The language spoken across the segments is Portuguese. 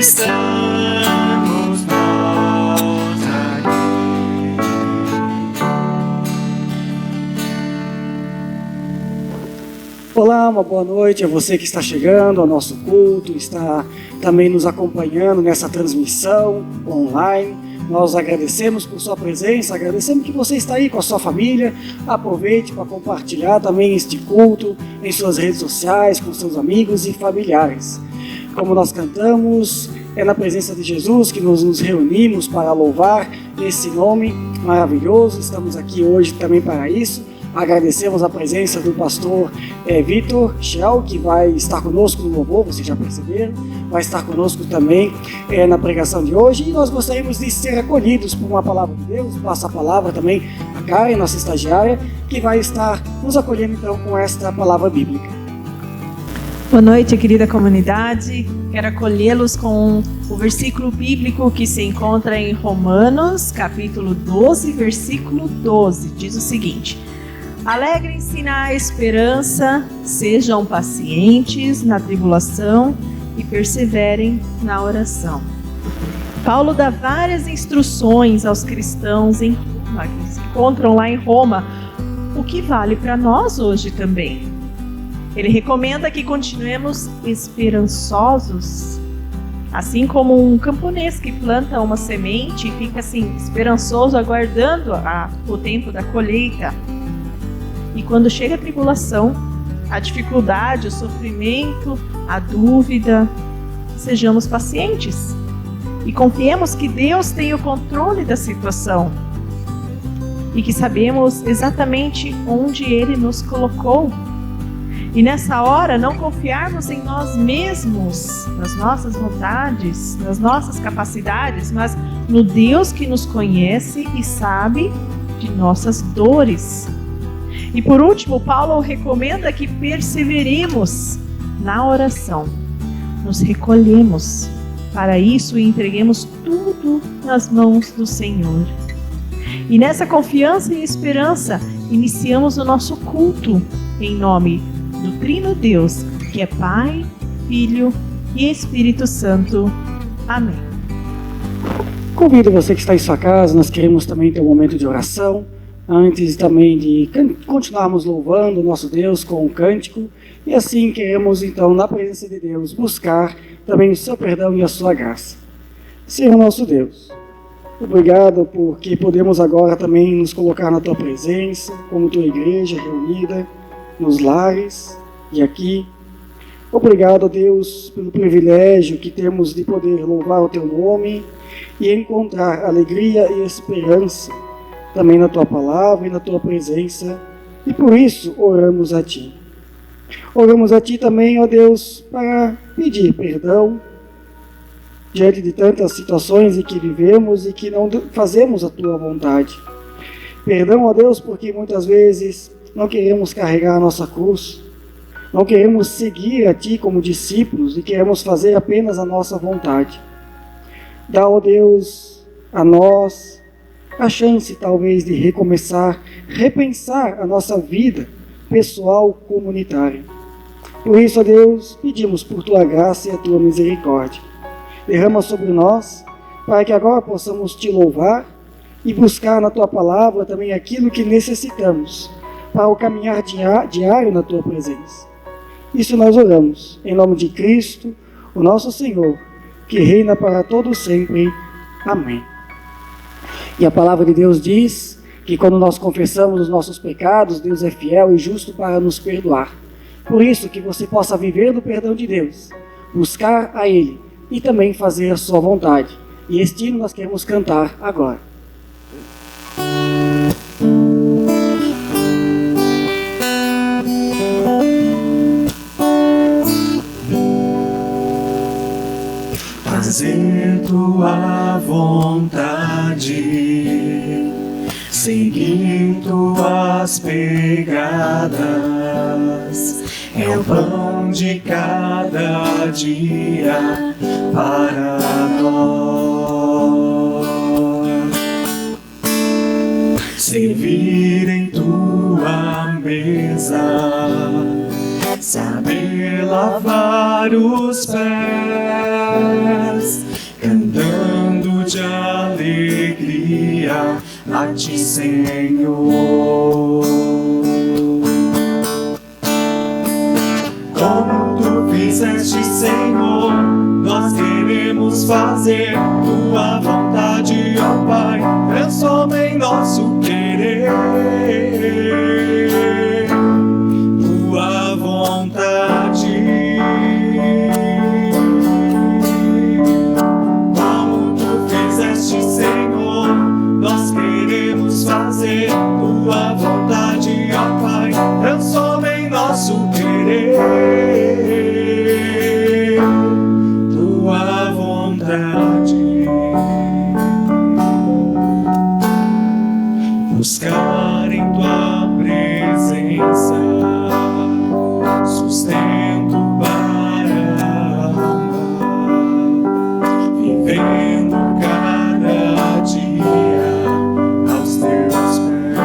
estamos nós aqui. Olá, uma boa noite a você que está chegando ao nosso culto, está também nos acompanhando nessa transmissão online. Nós agradecemos por sua presença, agradecemos que você está aí com a sua família. Aproveite para compartilhar também este culto em suas redes sociais, com seus amigos e familiares. Como nós cantamos, é na presença de Jesus que nos reunimos para louvar esse nome maravilhoso. Estamos aqui hoje também para isso. Agradecemos a presença do pastor Vitor Schell, que vai estar conosco no louvor, vocês já perceberam, vai estar conosco também na pregação de hoje, e nós gostaríamos de ser acolhidos por uma palavra de Deus. Passa a palavra também a Karen, nossa estagiária, que vai estar nos acolhendo então com esta palavra bíblica. Boa noite, querida comunidade. Quero acolhê-los com o versículo bíblico que se encontra em Romanos, capítulo 12, versículo 12. Diz o seguinte: alegrem-se na esperança, sejam pacientes na tribulação e perseverem na oração. Paulo dá várias instruções aos cristãos em Roma, que se encontram lá em Roma, o que vale para nós hoje também. Ele recomenda que continuemos esperançosos, assim como um camponês que planta uma semente e fica assim esperançoso, aguardando o tempo da colheita. E quando chega a tribulação, a dificuldade, o sofrimento, a dúvida, sejamos pacientes e confiemos que Deus tem o controle da situação e que sabemos exatamente onde Ele nos colocou. E nessa hora, não confiarmos em nós mesmos, nas nossas vontades, nas nossas capacidades, mas no Deus que nos conhece e sabe de nossas dores. E por último, Paulo recomenda que perseveremos na oração, nos recolhemos para isso e entreguemos tudo nas mãos do Senhor. E nessa confiança e esperança, iniciamos o nosso culto em nome do Trino Deus, que é Pai, Filho e Espírito Santo. Amém. Convido você que está em sua casa, nós queremos também ter um momento de oração, antes também de continuarmos louvando o nosso Deus com um cântico, e assim queremos então, na presença de Deus, buscar também o seu perdão e a sua graça. Senhor nosso Deus, obrigado porque podemos agora também nos colocar na tua presença, como tua igreja reunida, nos lares e aqui. Obrigado, Deus, pelo privilégio que temos de poder louvar o teu nome e encontrar alegria e esperança também na tua palavra e na tua presença, e por isso oramos a ti. Oramos a ti também, ó Deus, para pedir perdão diante de tantas situações em que vivemos e que não fazemos a tua vontade. Perdão, ó Deus, porque muitas vezes não queremos carregar a nossa cruz, não queremos seguir a ti como discípulos e queremos fazer apenas a nossa vontade. Dá, ó Deus, a nós a chance talvez de recomeçar, repensar a nossa vida pessoal comunitária. Por isso, ó Deus, pedimos por tua graça e a tua misericórdia. Derrama sobre nós, para que agora possamos te louvar e buscar na tua palavra também aquilo que necessitamos para o caminhar diário na tua presença. Isso nós oramos, em nome de Cristo, o nosso Senhor, que reina para todo sempre. Amém. E a palavra de Deus diz que quando nós confessamos os nossos pecados, Deus é fiel e justo para nos perdoar. Por isso, que você possa viver do perdão de Deus, buscar a Ele e também fazer a sua vontade. E este hino nós queremos cantar agora. Fazer tua vontade, seguir tuas pegadas, é o pão de cada dia para nós. Servir em tua mesa, saber lavar os pés, paz, cantando de alegria a ti, Senhor. Como tu fizeste, Senhor, nós queremos fazer tua vontade, ó Pai, transforma em nosso querer. Tua vontade. Como tu fizeste, Senhor, nós queremos fazer tua vontade, ó Pai, transforma em nosso querer. Tua vontade. Buscar em tua presença sustento para amar, vivendo cada dia aos teus pés,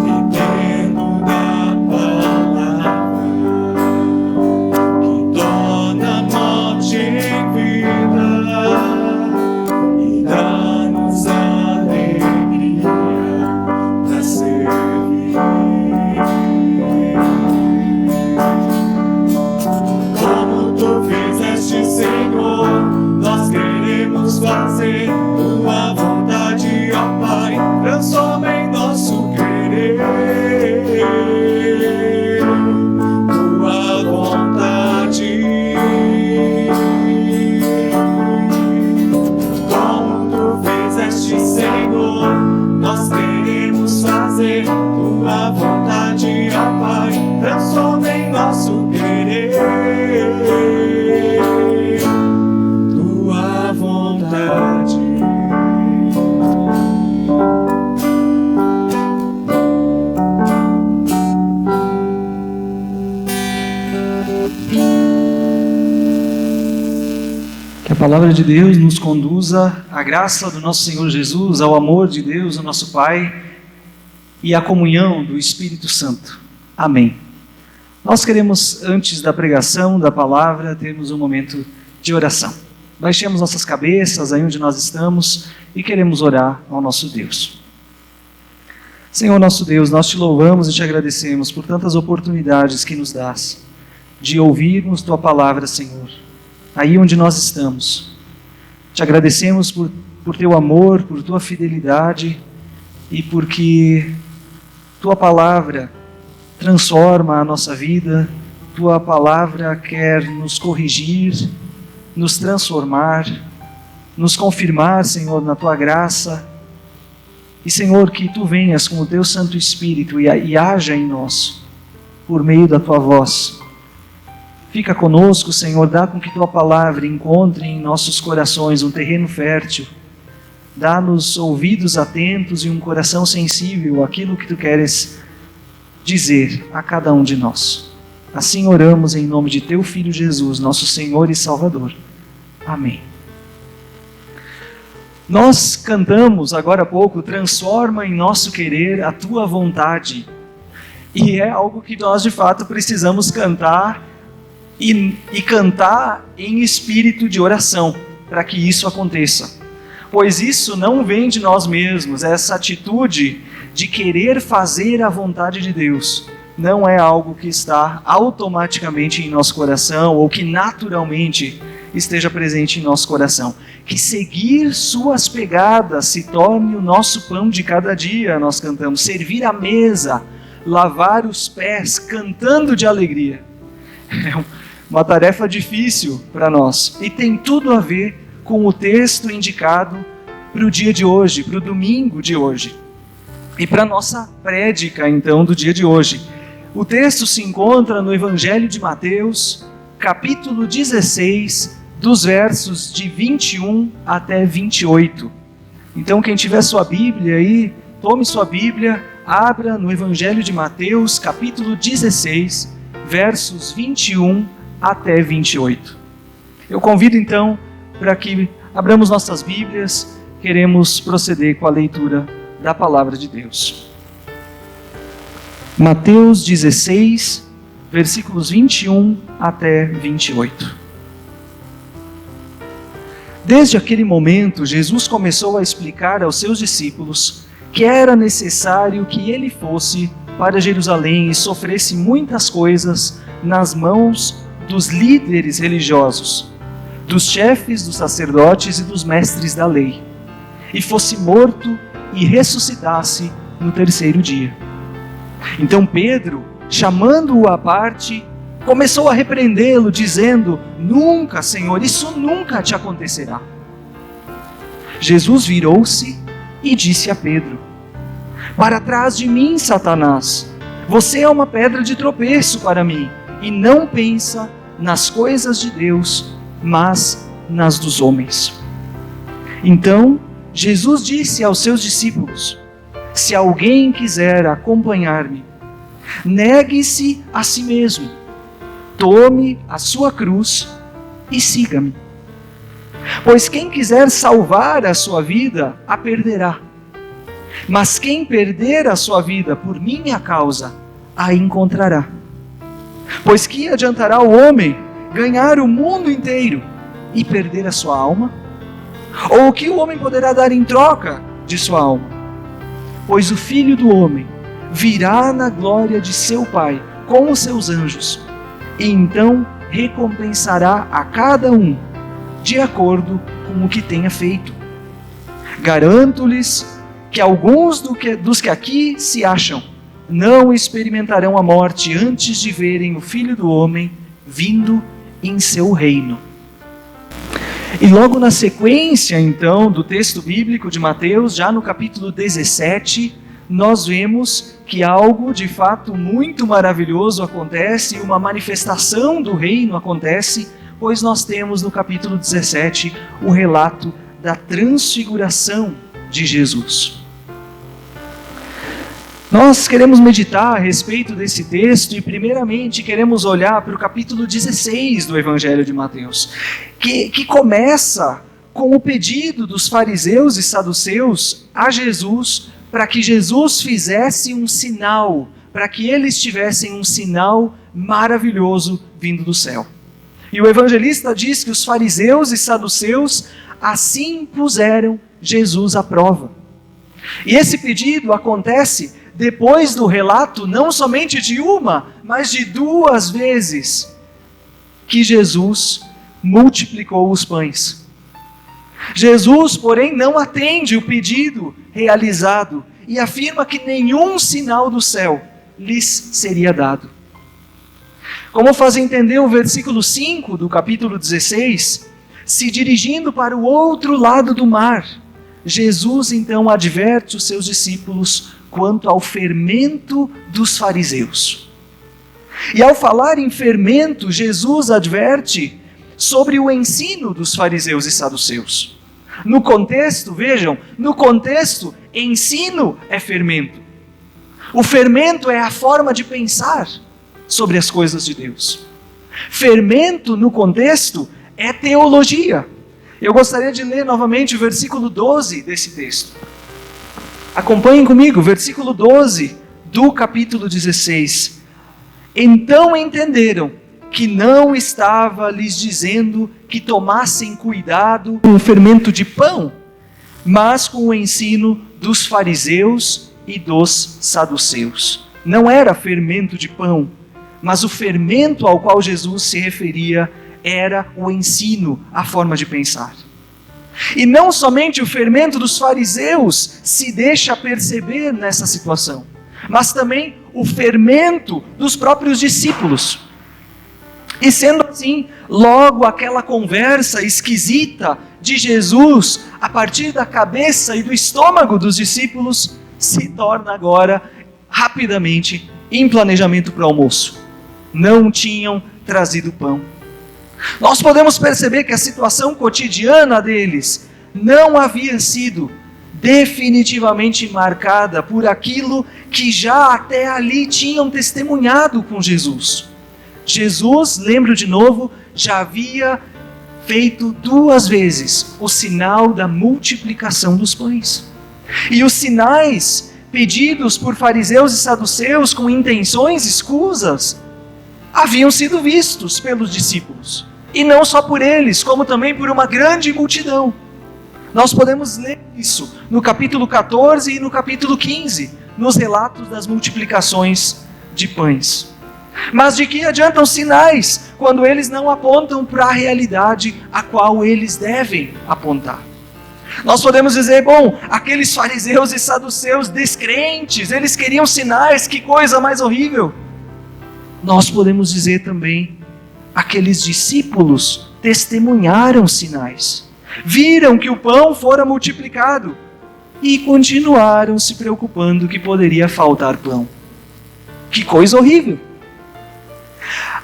vivendo da palavra que torna a morte em vida e dá-nos alegria pra servir. Como tu fizeste, Senhor, nós queremos fazer tua vontade, ó Pai, transforma em nosso querer. Tua vontade. Como tu fizeste, Senhor, nós queremos fazer tua vontade, ó Pai, transforma em nosso querer. Tua vontade. Que a palavra de Deus nos conduza à graça do nosso Senhor Jesus, ao amor de Deus, o nosso Pai, e à comunhão do Espírito Santo. Amém. Nós queremos, antes da pregação da palavra, termos um momento de oração. Baixemos nossas cabeças aí onde nós estamos e queremos orar ao nosso Deus. Senhor nosso Deus, nós te louvamos e te agradecemos por tantas oportunidades que nos dás de ouvirmos tua palavra, Senhor, aí onde nós estamos. Te agradecemos por teu amor, por tua fidelidade e porque tua palavra transforma a nossa vida, tua palavra quer nos corrigir, nos transformar, nos confirmar, Senhor, na tua graça. E, Senhor, que tu venhas com o teu Santo Espírito e haja em nós, por meio da tua voz. Fica conosco, Senhor, dá com que tua palavra encontre em nossos corações um terreno fértil. Dá-nos ouvidos atentos e um coração sensível àquilo que tu queres dizer a cada um de nós. Assim oramos em nome de teu Filho Jesus, nosso Senhor e Salvador. Amém. Nós cantamos agora há pouco, transforma em nosso querer a tua vontade. E é algo que nós de fato precisamos cantar e cantar em espírito de oração, para que isso aconteça. Pois isso não vem de nós mesmos, essa atitude de querer fazer a vontade de Deus não é algo que está automaticamente em nosso coração ou que naturalmente esteja presente em nosso coração. Que seguir suas pegadas se torne o nosso pão de cada dia, nós cantamos. Servir a mesa, lavar os pés, cantando de alegria. É uma tarefa difícil para nós e tem tudo a ver com o texto indicado para o dia de hoje, para o domingo de hoje. E para a nossa prédica, então, do dia de hoje. O texto se encontra no Evangelho de Mateus, capítulo 16, dos versos de 21 até 28. Então, quem tiver sua Bíblia aí, tome sua Bíblia, abra no Evangelho de Mateus, capítulo 16, versos 21 até 28. Eu convido, então, para que abramos nossas Bíblias, queremos proceder com a leitura da Palavra de Deus. Mateus 16, versículos 21 até 28. Desde aquele momento, Jesus começou a explicar aos seus discípulos que era necessário que ele fosse para Jerusalém e sofresse muitas coisas nas mãos dos líderes religiosos, dos chefes dos sacerdotes e dos mestres da lei, e fosse morto e ressuscitasse no terceiro dia. Então Pedro, chamando-o à parte, começou a repreendê-lo, dizendo: Nunca, Senhor, isso nunca te acontecerá. Jesus virou-se e disse a Pedro: Para trás de mim, Satanás, você é uma pedra de tropeço para mim, e não pensa nas coisas de Deus, mas nas dos homens. Então, Jesus disse aos seus discípulos: Se alguém quiser acompanhar-me, negue-se a si mesmo, tome a sua cruz e siga-me. Pois quem quiser salvar a sua vida, a perderá. Mas quem perder a sua vida por minha causa, a encontrará. Pois que adiantará o homem ganhar o mundo inteiro e perder a sua alma? Ou o que o homem poderá dar em troca de sua alma? Pois o Filho do Homem virá na glória de seu Pai com os seus anjos, e então recompensará a cada um de acordo com o que tenha feito. Garanto-lhes que alguns dos que aqui se acham não experimentarão a morte antes de verem o Filho do Homem vindo em seu reino. E logo na sequência, então, do texto bíblico de Mateus, já no capítulo 17, nós vemos que algo de fato muito maravilhoso acontece, uma manifestação do reino acontece, pois nós temos no capítulo 17 o relato da transfiguração de Jesus. Nós queremos meditar a respeito desse texto e primeiramente queremos olhar para o capítulo 16 do Evangelho de Mateus, que começa com o pedido dos fariseus e saduceus a Jesus para que Jesus fizesse um sinal, para que eles tivessem um sinal maravilhoso vindo do céu. E o evangelista diz que os fariseus e saduceus assim puseram Jesus à prova. E esse pedido acontece depois do relato não somente de uma, mas de duas vezes que Jesus multiplicou os pães. Jesus, porém, não atende o pedido realizado e afirma que nenhum sinal do céu lhes seria dado. Como faz entender o versículo 5 do capítulo 16, se dirigindo para o outro lado do mar, Jesus então adverte os seus discípulos quanto ao fermento dos fariseus. E ao falar em fermento, Jesus adverte sobre o ensino dos fariseus e saduceus. No contexto, vejam, no contexto, ensino é fermento. O fermento é a forma de pensar sobre as coisas de Deus. Fermento, no contexto, é teologia. Eu gostaria de ler novamente o versículo 12 desse texto. Acompanhem comigo, versículo 12 do capítulo 16. Então entenderam que não estava lhes dizendo que tomassem cuidado com o fermento de pão, mas com o ensino dos fariseus e dos saduceus. Não era fermento de pão, mas o fermento ao qual Jesus se referia era o ensino, a forma de pensar. E não somente o fermento dos fariseus se deixa perceber nessa situação, mas também o fermento dos próprios discípulos. E sendo assim, logo aquela conversa esquisita de Jesus, a partir da cabeça e do estômago dos discípulos, se torna agora, rapidamente, em planejamento para o almoço. Não tinham trazido pão. Nós podemos perceber que a situação cotidiana deles não havia sido definitivamente marcada por aquilo que já até ali tinham testemunhado com Jesus. Jesus, lembro de novo, já havia feito 2 vezes o sinal da multiplicação dos pães. E os sinais pedidos por fariseus e saduceus com intenções escusas haviam sido vistos pelos discípulos. E não só por eles, como também por uma grande multidão. Nós podemos ler isso no capítulo 14 e no capítulo 15, nos relatos das multiplicações de pães. Mas de que adiantam sinais quando eles não apontam para a realidade a qual eles devem apontar? Nós podemos dizer, bom, aqueles fariseus e saduceus descrentes, eles queriam sinais, que coisa mais horrível. Nós podemos dizer também, aqueles discípulos testemunharam sinais, viram que o pão fora multiplicado e continuaram se preocupando que poderia faltar pão. Que coisa horrível!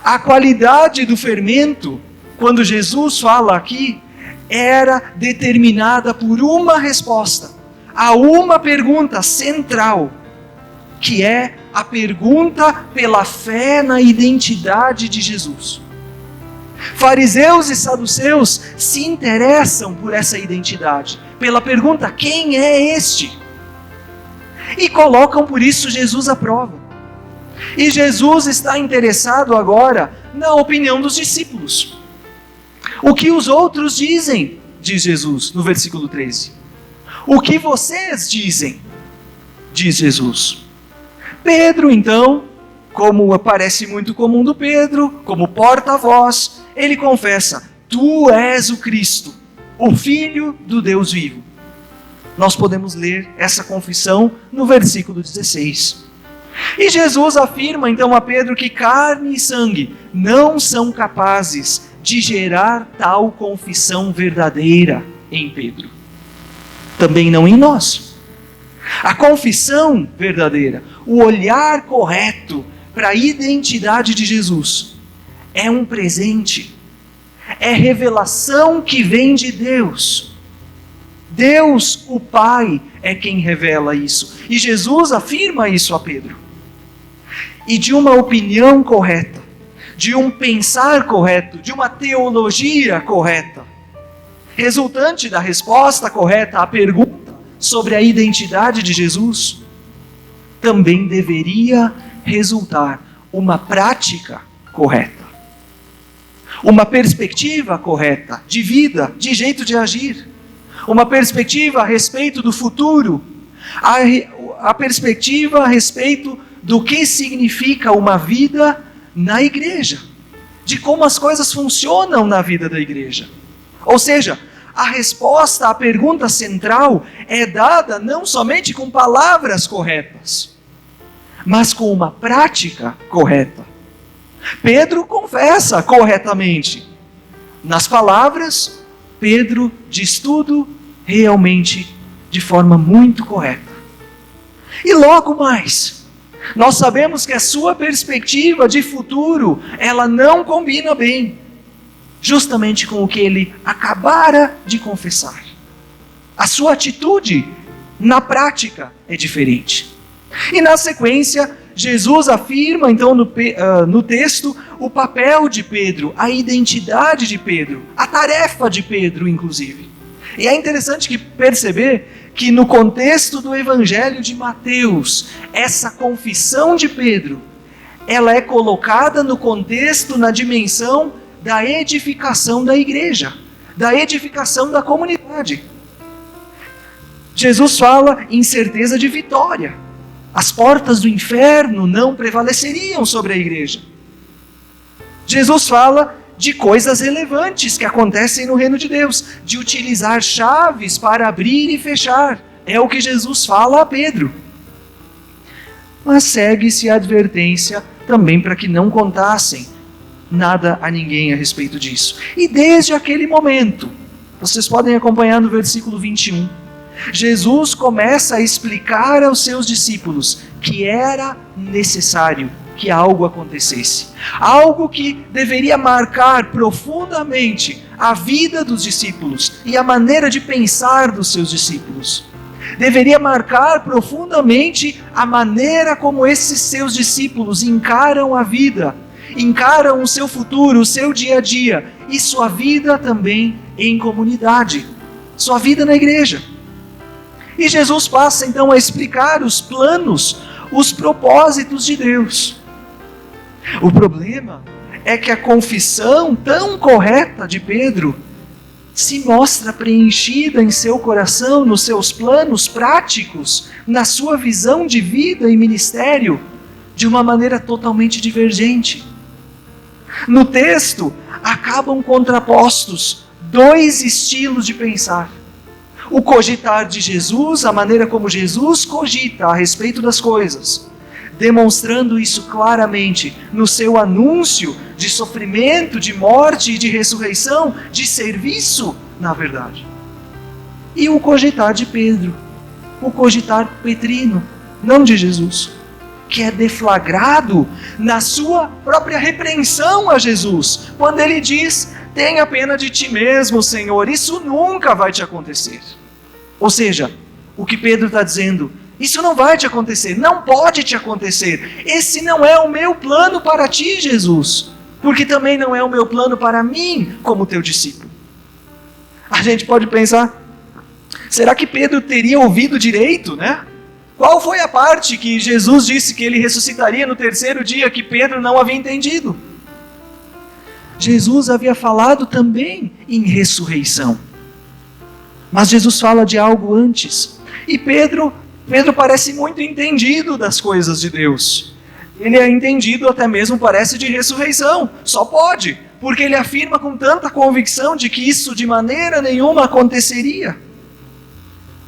A qualidade do fermento, quando Jesus fala aqui, era determinada por uma resposta a uma pergunta central, que é a pergunta pela fé na identidade de Jesus. Fariseus e saduceus se interessam por essa identidade, pela pergunta, quem é este? E colocam por isso Jesus à prova. E Jesus está interessado agora na opinião dos discípulos. O que os outros dizem, diz Jesus no versículo 13. O que vocês dizem, diz Jesus. Pedro, então, como parece muito comum do Pedro, como porta-voz, ele confessa, tu és o Cristo, o Filho do Deus vivo. Nós podemos ler essa confissão no versículo 16. E Jesus afirma então a Pedro que carne e sangue não são capazes de gerar tal confissão verdadeira em Pedro. Também não em nós. A confissão verdadeira, o olhar correto para a identidade de Jesus, é um presente, é revelação que vem de Deus. Deus, o Pai, é quem revela isso. E Jesus afirma isso a Pedro. E de uma opinião correta, de um pensar correto, de uma teologia correta, resultante da resposta correta à pergunta sobre a identidade de Jesus, também deveria resultar uma prática correta, uma perspectiva correta de vida, de jeito de agir, uma perspectiva a respeito do futuro, a perspectiva a respeito do que significa uma vida na igreja, de como as coisas funcionam na vida da igreja. Ou seja, a resposta à pergunta central é dada não somente com palavras corretas, mas com uma prática correta. Pedro confessa corretamente. Nas palavras, Pedro diz tudo realmente de forma muito correta. E logo mais, nós sabemos que a sua perspectiva de futuro, ela não combina bem, justamente com o que ele acabara de confessar. A sua atitude, na prática, é diferente. E na sequência, Jesus afirma então no texto o papel de Pedro, a identidade de Pedro, a tarefa de Pedro inclusive. E é interessante perceber que no contexto do Evangelho de Mateus, essa confissão de Pedro, ela é colocada no contexto, na dimensão da edificação da igreja, da edificação da comunidade. Jesus fala em certeza de vitória. As portas do inferno não prevaleceriam sobre a igreja. Jesus fala de coisas relevantes que acontecem no reino de Deus, de utilizar chaves para abrir e fechar. É o que Jesus fala a Pedro. Mas segue-se a advertência também para que não contassem nada a ninguém a respeito disso. E desde aquele momento, vocês podem acompanhar no versículo 21, Jesus começa a explicar aos seus discípulos que era necessário que algo acontecesse. Algo que deveria marcar profundamente a vida dos discípulos e a maneira de pensar dos seus discípulos. Deveria marcar profundamente a maneira como esses seus discípulos encaram a vida, encaram o seu futuro, o seu dia a dia e sua vida também em comunidade, sua vida na igreja. E Jesus passa então a explicar os planos, os propósitos de Deus. O problema é que a confissão tão correta de Pedro se mostra preenchida em seu coração, nos seus planos práticos, na sua visão de vida e ministério, de uma maneira totalmente divergente. No texto, acabam contrapostos dois estilos de pensar. O cogitar de Jesus, a maneira como Jesus cogita a respeito das coisas, demonstrando isso claramente no seu anúncio de sofrimento, de morte e de ressurreição, de serviço, na verdade. E o cogitar de Pedro, o cogitar petrino, não de Jesus, que é deflagrado na sua própria repreensão a Jesus, quando ele diz: tenha pena de ti mesmo, Senhor, isso nunca vai te acontecer. Ou seja, o que Pedro está dizendo: isso não vai te acontecer, não pode te acontecer. Esse não é o meu plano para ti, Jesus, porque também não é o meu plano para mim como teu discípulo. A gente pode pensar, será que Pedro teria ouvido direito, né? Qual foi a parte que Jesus disse que ele ressuscitaria no terceiro dia que Pedro não havia entendido? Jesus havia falado também em ressurreição, mas Jesus fala de algo antes. E Pedro parece muito entendido das coisas de Deus. Ele é entendido até mesmo, parece, de ressurreição. Só pode, porque ele afirma com tanta convicção de que isso de maneira nenhuma aconteceria.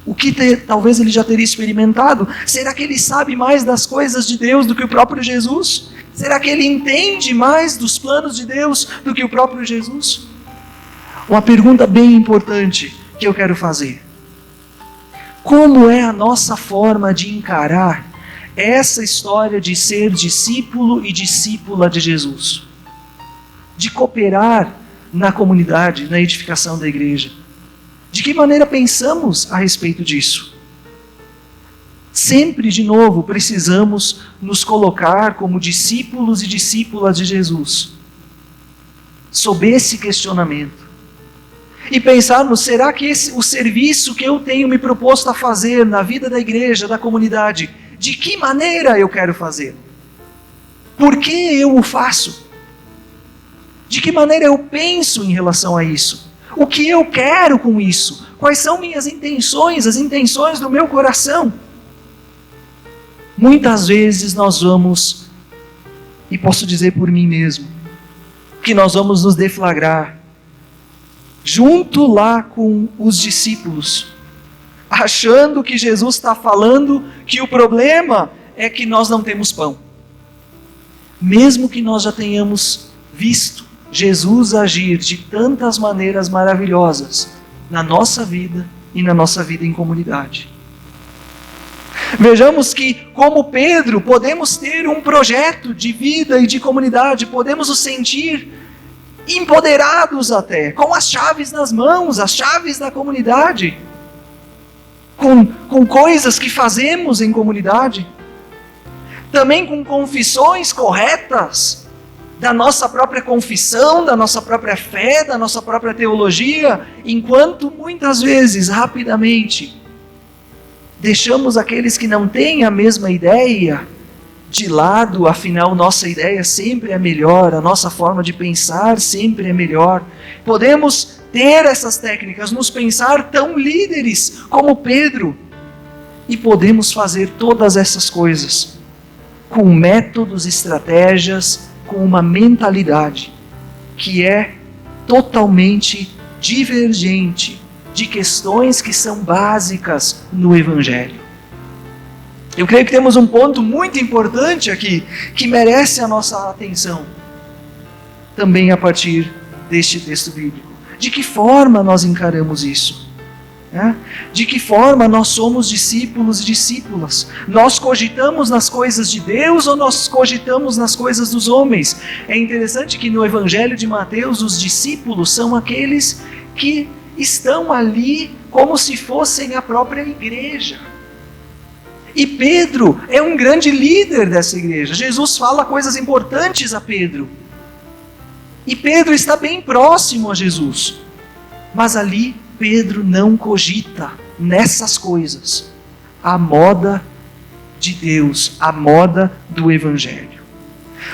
O que talvez ele já teria experimentado? Será que ele sabe mais das coisas de Deus do que o próprio Jesus? Será que ele entende mais dos planos de Deus do que o próprio Jesus? Uma pergunta bem importante que eu quero fazer: como é a nossa forma de encarar essa história de ser discípulo e discípula de Jesus? De cooperar na comunidade, na edificação da igreja? De que maneira pensamos a respeito disso? Sempre, de novo, precisamos nos colocar como discípulos e discípulas de Jesus, sob esse questionamento. E pensarmos, será que o serviço que eu tenho me proposto a fazer na vida da igreja, da comunidade, de que maneira eu quero fazer? Por que eu o faço? De que maneira eu penso em relação a isso? O que eu quero com isso? Quais são minhas intenções, as intenções do meu coração? Muitas vezes nós vamos, e posso dizer por mim mesmo, que nós vamos nos deflagrar junto lá com os discípulos, achando que Jesus está falando que o problema é que nós não temos pão. Mesmo que nós já tenhamos visto Jesus agir de tantas maneiras maravilhosas na nossa vida e na nossa vida em comunidade. Vejamos que, como Pedro, podemos ter um projeto de vida e de comunidade, podemos nos sentir empoderados até, com as chaves nas mãos, as chaves da comunidade, com coisas que fazemos em comunidade, também com confissões corretas da nossa própria confissão, da nossa própria fé, da nossa própria teologia, enquanto muitas vezes, rapidamente, deixamos aqueles que não têm a mesma ideia de lado. Afinal, nossa ideia sempre é melhor, a nossa forma de pensar sempre é melhor. Podemos ter essas técnicas, nos pensar tão líderes como Pedro, e podemos fazer todas essas coisas com métodos, estratégias, com uma mentalidade que é totalmente divergente de questões que são básicas no Evangelho. Eu creio que temos um ponto muito importante aqui, que merece a nossa atenção, também a partir deste texto bíblico. De que forma nós encaramos isso? De que forma nós somos discípulos e discípulas? Nós cogitamos nas coisas de Deus ou nós cogitamos nas coisas dos homens? É interessante que no Evangelho de Mateus, os discípulos são aqueles que estão ali como se fossem a própria igreja. E Pedro é um grande líder dessa igreja. Jesus fala coisas importantes a Pedro. E Pedro está bem próximo a Jesus. Mas ali Pedro não cogita nessas coisas a moda de Deus, a moda do Evangelho.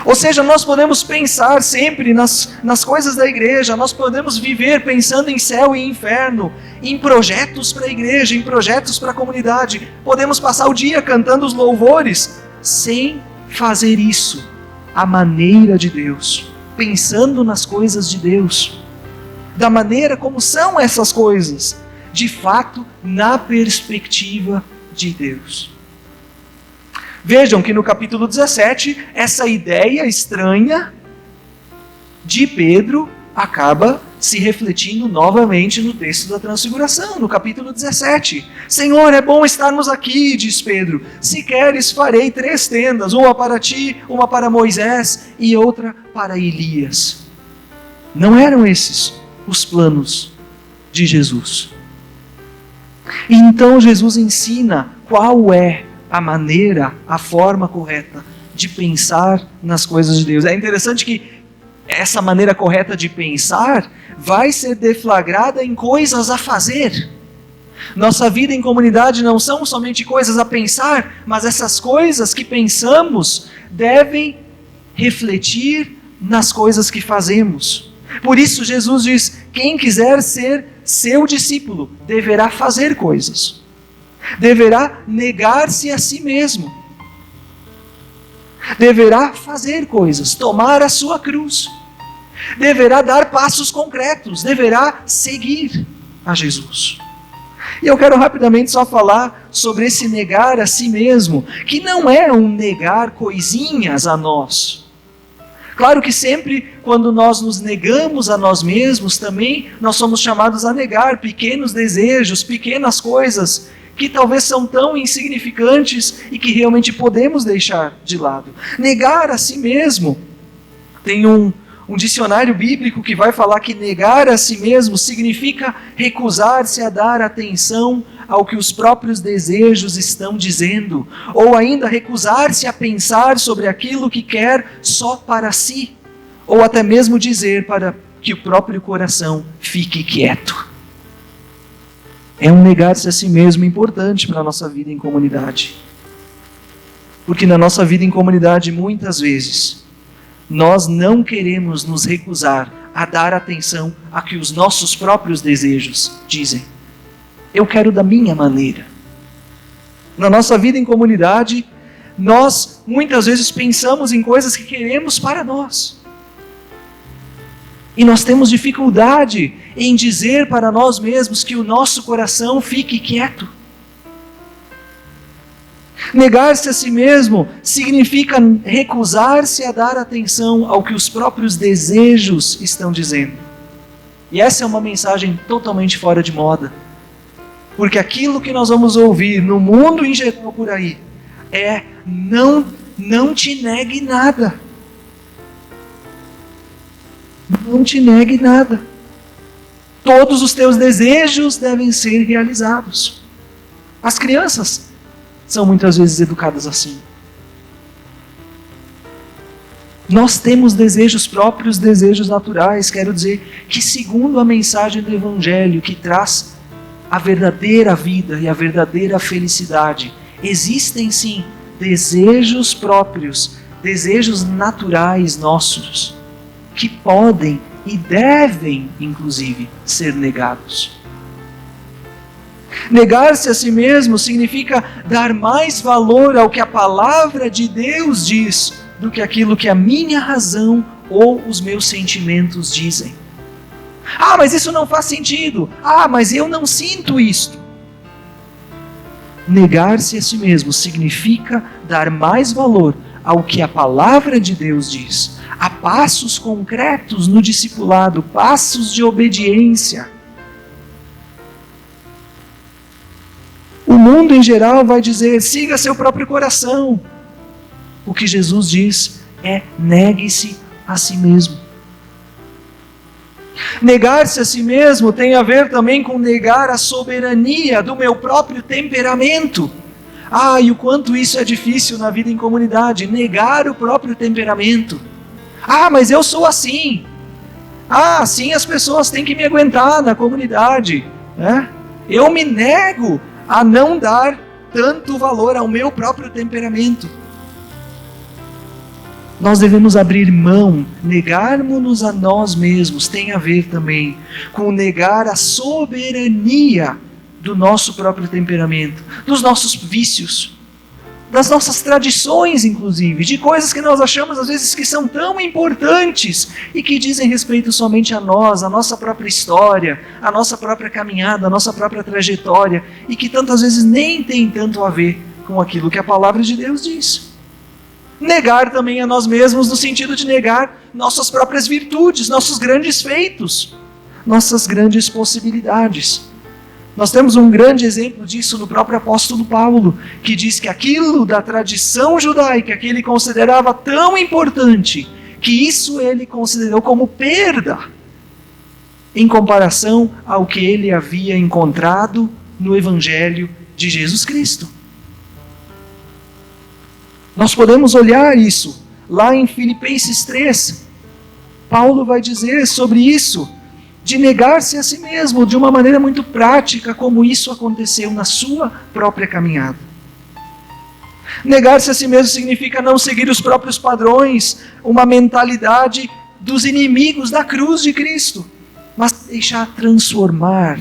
Ou seja, nós podemos pensar sempre nas coisas da igreja, nós podemos viver pensando em céu e inferno, em projetos para a igreja, em projetos para a comunidade. Podemos passar o dia cantando os louvores, sem fazer isso à maneira de Deus, pensando nas coisas de Deus, da maneira como são essas coisas, de fato, na perspectiva de Deus. Vejam que no capítulo 17, essa ideia estranha de Pedro acaba se refletindo novamente no texto da Transfiguração, no capítulo 17. Senhor, é bom estarmos aqui, diz Pedro. Se queres, farei 3 tendas, uma para ti, uma para Moisés e outra para Elias. Não eram esses os planos de Jesus. E então Jesus ensina qual é a maneira, a forma correta de pensar nas coisas de Deus. É interessante que essa maneira correta de pensar vai ser deflagrada em coisas a fazer. Nossa vida em comunidade não são somente coisas a pensar, mas essas coisas que pensamos devem refletir nas coisas que fazemos. Por isso Jesus diz, quem quiser ser seu discípulo deverá fazer coisas. Deverá negar-se a si mesmo. Deverá fazer coisas, tomar a sua cruz. Deverá dar passos concretos, deverá seguir a Jesus. E eu quero rapidamente só falar sobre esse negar a si mesmo, que não é um negar coisinhas a nós. Claro que sempre quando nós nos negamos a nós mesmos, também nós somos chamados a negar pequenos desejos, pequenas coisas, que talvez são tão insignificantes e que realmente podemos deixar de lado. Negar a si mesmo. Tem um dicionário bíblico que vai falar que negar a si mesmo significa recusar-se a dar atenção ao que os próprios desejos estão dizendo, ou ainda recusar-se a pensar sobre aquilo que quer só para si, ou até mesmo dizer para que o próprio coração fique quieto. É um negar-se a si mesmo importante para a nossa vida em comunidade. Porque na nossa vida em comunidade, muitas vezes, nós não queremos nos recusar a dar atenção a que os nossos próprios desejos dizem. Eu quero da minha maneira. Na nossa vida em comunidade, nós muitas vezes pensamos em coisas que queremos para nós. E nós temos dificuldade em dizer para nós mesmos que o nosso coração fique quieto. Negar-se a si mesmo significa recusar-se a dar atenção ao que os próprios desejos estão dizendo. E essa é uma mensagem totalmente fora de moda. Porque aquilo que nós vamos ouvir no mundo em geral por aí é não te negue nada. Não te negue nada. Todos os teus desejos devem ser realizados. As crianças são muitas vezes educadas assim. Nós temos desejos próprios, desejos naturais. Quero dizer que, segundo a mensagem do Evangelho, que traz a verdadeira vida e a verdadeira felicidade, existem sim desejos próprios, desejos naturais nossos, que podem e devem, inclusive, ser negados. Negar-se a si mesmo significa dar mais valor ao que a palavra de Deus diz do que aquilo que a minha razão ou os meus sentimentos dizem. Ah, mas isso não faz sentido. Ah, mas eu não sinto isto. Negar-se a si mesmo significa dar mais valor ao que a palavra de Deus diz, a passos concretos no discipulado, passos de obediência. O mundo em geral vai dizer, siga seu próprio coração. O que Jesus diz é, negue-se a si mesmo. Negar-se a si mesmo tem a ver também com negar a soberania do meu próprio temperamento. Ah, e o quanto isso é difícil na vida em comunidade, negar o próprio temperamento. Ah, mas eu sou assim. Ah, assim as pessoas têm que me aguentar na comunidade, né? Eu me nego a não dar tanto valor ao meu próprio temperamento. Nós devemos abrir mão, negarmos-nos a nós mesmos, tem a ver também com negar a soberania do nosso próprio temperamento, dos nossos vícios, das nossas tradições, inclusive, de coisas que nós achamos às vezes que são tão importantes e que dizem respeito somente a nós, a nossa própria história, a nossa própria caminhada, a nossa própria trajetória, e que tantas vezes nem tem tanto a ver com aquilo que a palavra de Deus diz. Negar também a nós mesmos no sentido de negar nossas próprias virtudes, nossos grandes feitos, nossas grandes possibilidades. Nós temos um grande exemplo disso no próprio apóstolo Paulo, que diz que aquilo da tradição judaica que ele considerava tão importante, que isso ele considerou como perda, em comparação ao que ele havia encontrado no Evangelho de Jesus Cristo. Nós podemos olhar isso lá em Filipenses 3. Paulo vai dizer sobre isso, de negar-se a si mesmo de uma maneira muito prática, como isso aconteceu na sua própria caminhada. Negar-se a si mesmo significa não seguir os próprios padrões, uma mentalidade dos inimigos da cruz de Cristo, mas deixar transformar,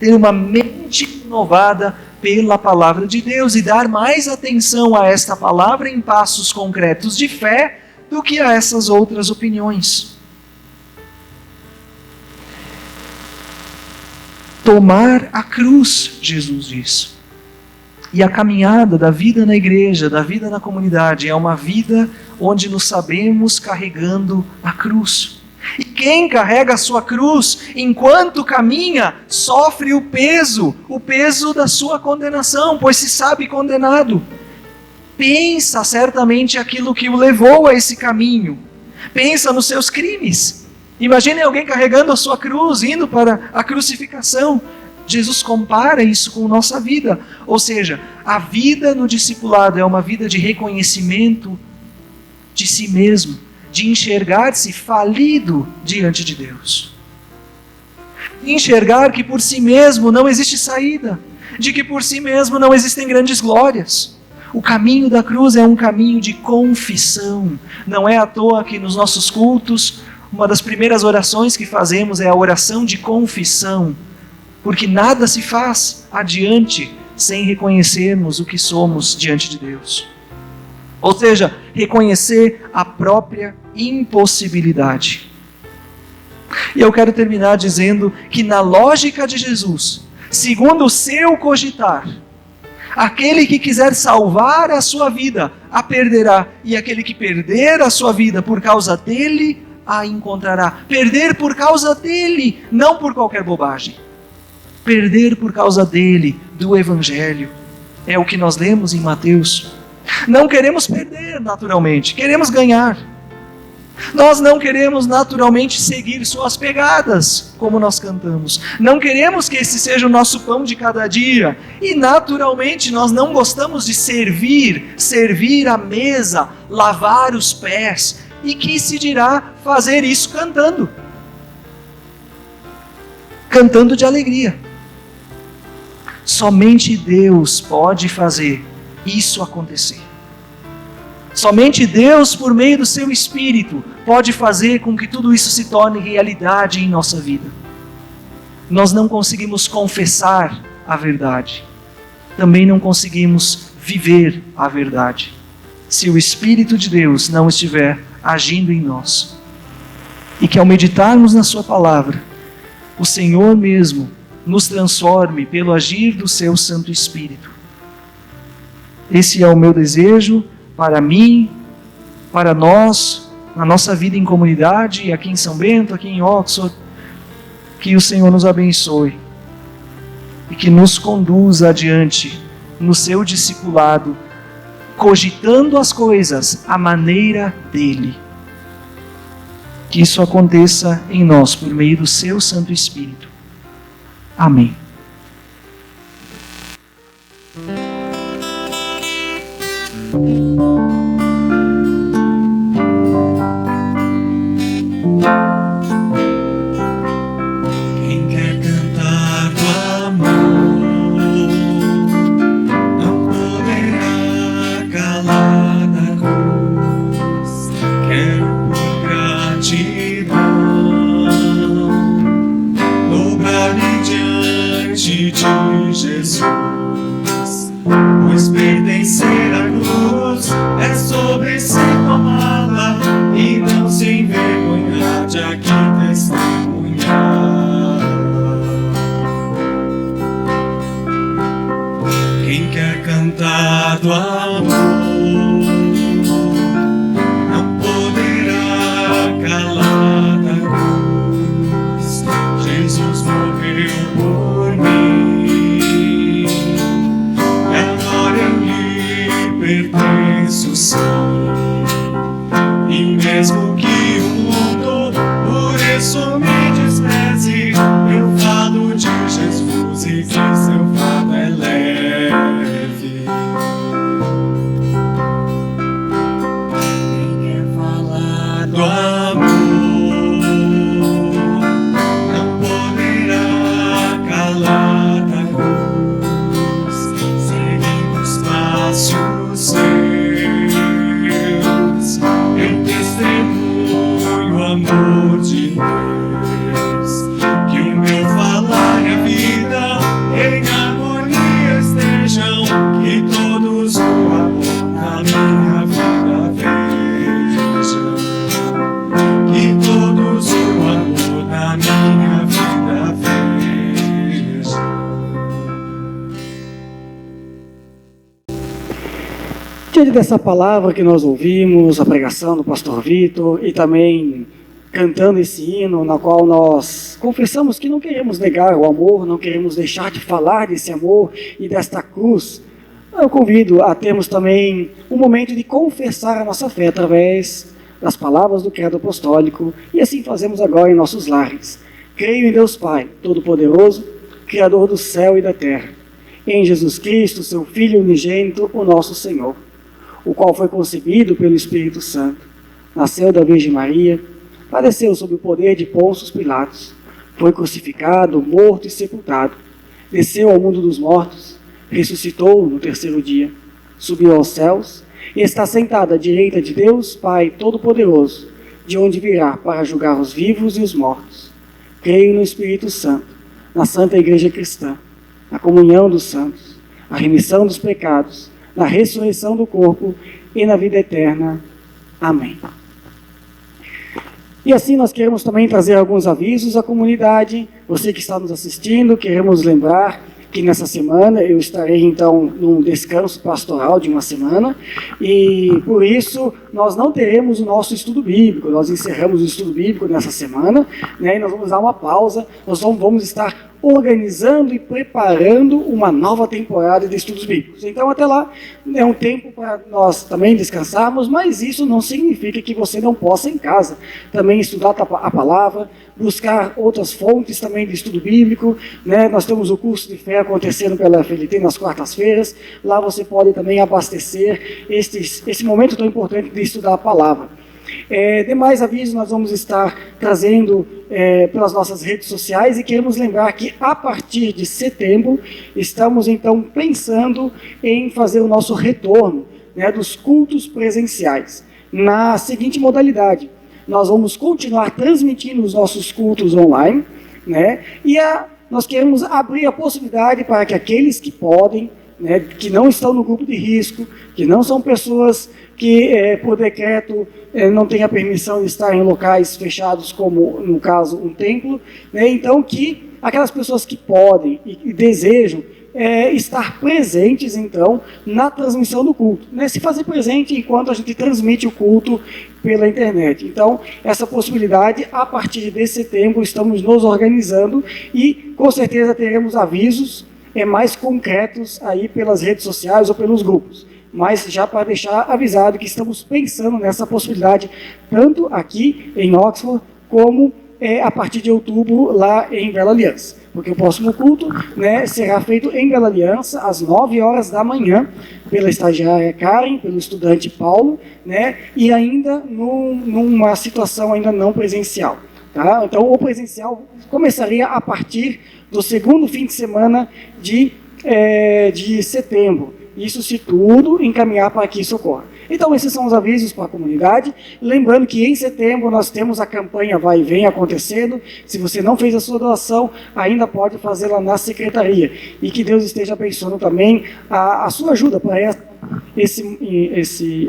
ter uma mente inovada pela palavra de Deus e dar mais atenção a esta palavra em passos concretos de fé do que a essas outras opiniões. Tomar a cruz, Jesus diz. E a caminhada da vida na igreja, da vida na comunidade, é uma vida onde nos sabemos carregando a cruz. E quem carrega a sua cruz, enquanto caminha, sofre o peso da sua condenação, pois se sabe condenado. Pensa certamente aquilo que o levou a esse caminho. Pensa nos seus crimes. Imagine alguém carregando a sua cruz, indo para a crucificação. Jesus compara isso com nossa vida. Ou seja, a vida no discipulado é uma vida de reconhecimento de si mesmo, de enxergar-se falido diante de Deus. De enxergar que por si mesmo não existe saída, de que por si mesmo não existem grandes glórias. O caminho da cruz é um caminho de confissão. Não é à toa que nos nossos cultos, uma das primeiras orações que fazemos é a oração de confissão, porque nada se faz adiante sem reconhecermos o que somos diante de Deus. Ou seja, reconhecer a própria impossibilidade. E eu quero terminar dizendo que na lógica de Jesus, segundo o seu cogitar, aquele que quiser salvar a sua vida, a perderá, e aquele que perder a sua vida por causa dele, a encontrará. Perder por causa dele, não por qualquer bobagem. Perder por causa dele, do Evangelho. É o que nós lemos em Mateus. Não queremos perder naturalmente, queremos ganhar. Nós não queremos naturalmente seguir suas pegadas, como nós cantamos. Não queremos que esse seja o nosso pão de cada dia. E naturalmente nós não gostamos de servir à mesa, lavar os pés. E que se dirá fazer isso cantando. Cantando de alegria. Somente Deus pode fazer isso acontecer. Somente Deus, por meio do seu Espírito, pode fazer com que tudo isso se torne realidade em nossa vida. Nós não conseguimos confessar a verdade. Também não conseguimos viver a verdade, se o Espírito de Deus não estiver agindo em nós. E que ao meditarmos na sua palavra, o Senhor mesmo nos transforme pelo agir do seu Santo Espírito. Esse é o meu desejo para mim, para nós, na nossa vida em comunidade, aqui em São Bento, aqui em Oxford. Que o Senhor nos abençoe e que nos conduza adiante no seu discipulado, cogitando as coisas à maneira dele. Que isso aconteça em nós por meio do seu Santo Espírito. Amém. Quem quer cantar do amor não poderá calar na cruz. testemunhar. Quem quer cantar do amor não poderá calar da cruz. Jesus morreu por mim e agora eu lhe pertenço, sim. E mesmo que o mundo por isso me despreze, eu falo de Jesus e que seu fardo é leve. Quem quer falar do amor não poderá calar da cruz, seguindo os passos seus. Eu testemunho o amor de Deus, que o meu falar e a vida em harmonia estejam, que todos o amor na minha vida vejam, que todos o amor na minha vida vejam. Diante dessa palavra que nós ouvimos, a pregação do pastor Vitor e também cantando esse hino na qual nós confessamos que não queremos negar o amor, não queremos deixar de falar desse amor e desta cruz, eu convido a termos também um momento de confessar a nossa fé através das palavras do credo apostólico, e assim fazemos agora em nossos lares. Creio em Deus Pai, Todo-Poderoso, Criador do céu e da terra, em Jesus Cristo, seu Filho unigênito, o nosso Senhor, o qual foi concebido pelo Espírito Santo, nasceu da Virgem Maria, padeceu sob o poder de Pôncio Pilatos, foi crucificado, morto e sepultado, desceu ao mundo dos mortos, ressuscitou no terceiro dia, subiu aos céus e está sentado à direita de Deus Pai Todo-Poderoso, de onde virá para julgar os vivos e os mortos. Creio no Espírito Santo, na Santa Igreja Cristã, na comunhão dos santos, a remissão dos pecados, na ressurreição do corpo e na vida eterna. Amém. E assim nós queremos também trazer alguns avisos à comunidade. Você que está nos assistindo, queremos lembrar que nessa semana eu estarei então num descanso pastoral de uma semana, e por isso nós não teremos o nosso estudo bíblico. Nós encerramos o estudo bíblico nessa semana, né, e nós vamos dar uma pausa. Nós vamos estar organizando e preparando uma nova temporada de estudos bíblicos. Então até lá é um tempo para nós também descansarmos, mas isso não significa que você não possa em casa também estudar a palavra, buscar outras fontes também de estudo bíblico, né? Nós temos o curso de fé acontecendo pela FLT nas quartas-feiras. Lá você pode também abastecer esse momento tão importante de estudar a palavra. Demais avisos nós vamos estar trazendo pelas nossas redes sociais, e queremos lembrar que a partir de setembro estamos então pensando em fazer o nosso retorno, né, dos cultos presenciais na seguinte modalidade: nós vamos continuar transmitindo os nossos cultos online, né, e nós queremos abrir a possibilidade para que aqueles que podem, né, que não estão no grupo de risco, que não são pessoas que por decreto não têm a permissão de estar em locais fechados, como no caso um templo, né, então que aquelas pessoas que podem e desejam estar presentes então na transmissão do culto, né, se fazer presente enquanto a gente transmite o culto pela internet. Então essa possibilidade, a partir de setembro, estamos nos organizando, e com certeza teremos avisos mais concretos aí pelas redes sociais ou pelos grupos, mas já para deixar avisado que estamos pensando nessa possibilidade tanto aqui em Oxford como a partir de outubro lá em Bela Aliança, porque o próximo culto, né, será feito em Bela Aliança às 9 horas da manhã pela estagiária Karen, pelo estudante Paulo, né, e ainda numa situação ainda não presencial. Tá? Então o presencial começaria a partir do segundo fim de semana de setembro. Isso se tudo encaminhar para que isso ocorra. Então esses são os avisos para a comunidade. Lembrando que em setembro nós temos a campanha Vai e Vem acontecendo. Se você não fez a sua doação, ainda pode fazê-la na secretaria. E que Deus esteja abençoando também a sua ajuda para essa campanha.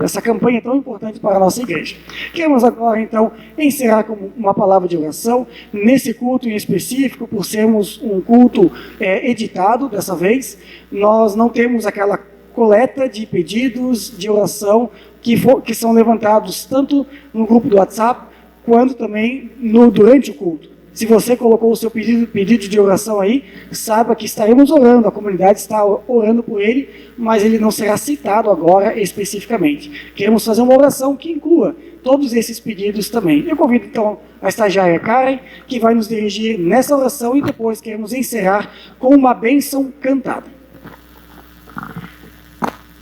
essa campanha tão importante para a nossa igreja. Queremos agora, então, encerrar com uma palavra de oração, nesse culto em específico, por sermos um culto editado dessa vez. Nós não temos aquela coleta de pedidos de oração que são levantados tanto no grupo do WhatsApp, quanto também durante o culto. Se você colocou o seu pedido de oração aí, saiba que estaremos orando, a comunidade está orando por ele, mas ele não será citado agora especificamente. Queremos fazer uma oração que inclua todos esses pedidos também. Eu convido então a estagiária Karen, que vai nos dirigir nessa oração, e depois queremos encerrar com uma bênção cantada.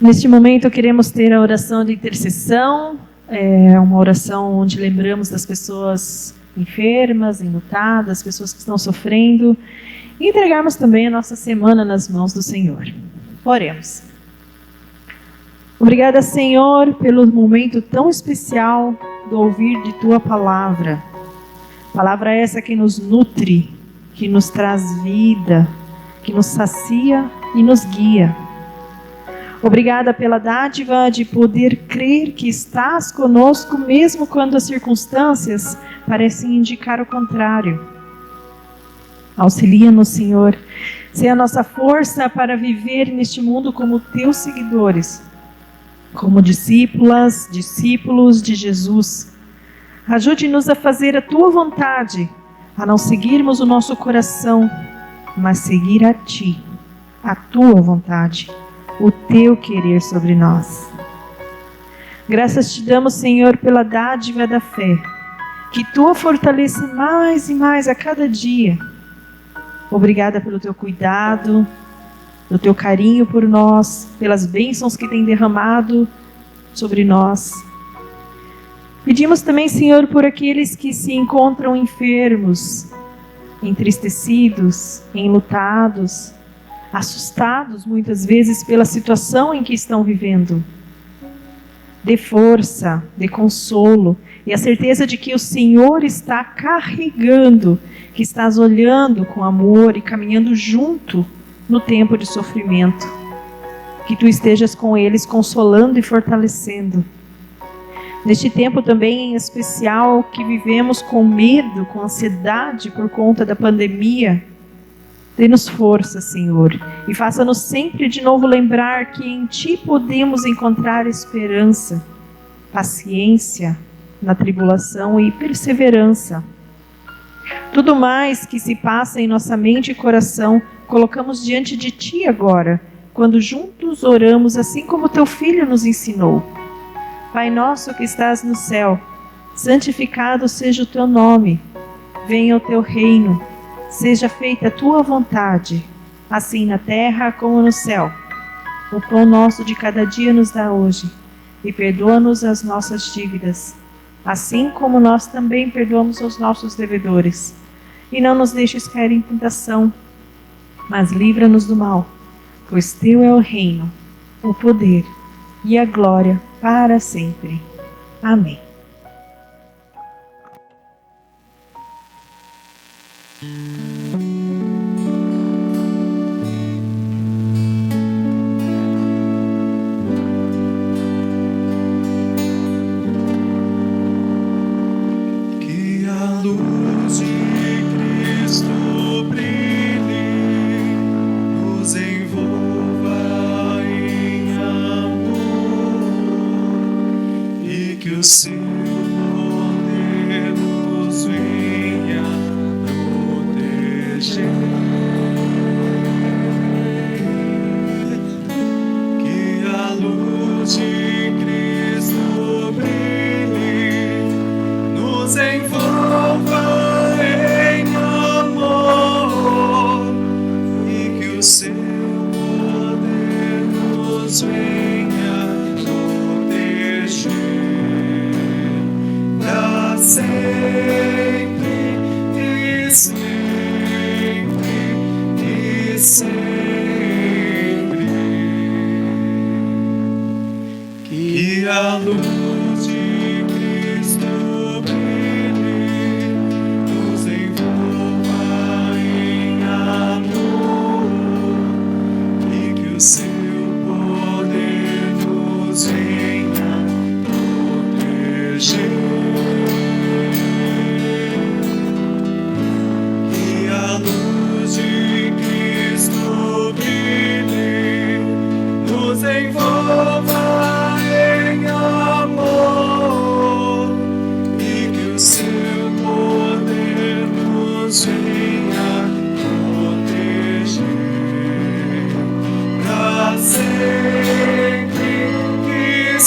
Neste momento queremos ter a oração de intercessão, uma oração onde lembramos das pessoas enfermas, enlutadas, pessoas que estão sofrendo, e entregarmos também a nossa semana nas mãos do Senhor. Oremos. Obrigada, Senhor, pelo momento tão especial do ouvir de Tua palavra. Palavra essa que nos nutre, que nos traz vida, que nos sacia e nos guia. Obrigada pela dádiva de poder crer que estás conosco, mesmo quando as circunstâncias parecem indicar o contrário. Auxilia-nos, Senhor, seja a nossa força para viver neste mundo como teus seguidores, como discípulos de Jesus. Ajude-nos a fazer a tua vontade, a não seguirmos o nosso coração, mas seguir a ti, a tua vontade, o teu querer sobre nós. Graças te damos, Senhor, pela dádiva da fé, que tu fortaleça mais e mais a cada dia. Obrigada pelo teu cuidado, pelo teu carinho por nós, pelas bênçãos que tem derramado sobre nós. Pedimos também, Senhor, por aqueles que se encontram enfermos, entristecidos, enlutados, assustados muitas vezes pela situação em que estão vivendo. Dê força, dê consolo e a certeza de que o Senhor está carregando, que estás olhando com amor e caminhando junto no tempo de sofrimento. Que tu estejas com eles consolando e fortalecendo. Neste tempo também em especial que vivemos com medo, com ansiedade por conta da pandemia, dê-nos força, Senhor, e faça-nos sempre de novo lembrar que em Ti podemos encontrar esperança, paciência na tribulação e perseverança. Tudo mais que se passa em nossa mente e coração, colocamos diante de Ti agora, quando juntos oramos assim como Teu Filho nos ensinou. Pai nosso que estás no céu, santificado seja o Teu nome, venha o Teu reino, seja feita a Tua vontade, assim na terra como no céu. O pão nosso de cada dia nos dá hoje, e perdoa-nos as nossas dívidas, assim como nós também perdoamos aos nossos devedores. E não nos deixes cair em tentação, mas livra-nos do mal, pois Teu é o reino, o poder e a glória para sempre. Amém. Que a luz de Cristo brilhe, nos envolva em amor, e que o seu poder nos venha proteger. Que a luz de Cristo brilhe, nos envolva em amor, e que o seu poder nos venha proteger para sempre e sempre. sempre que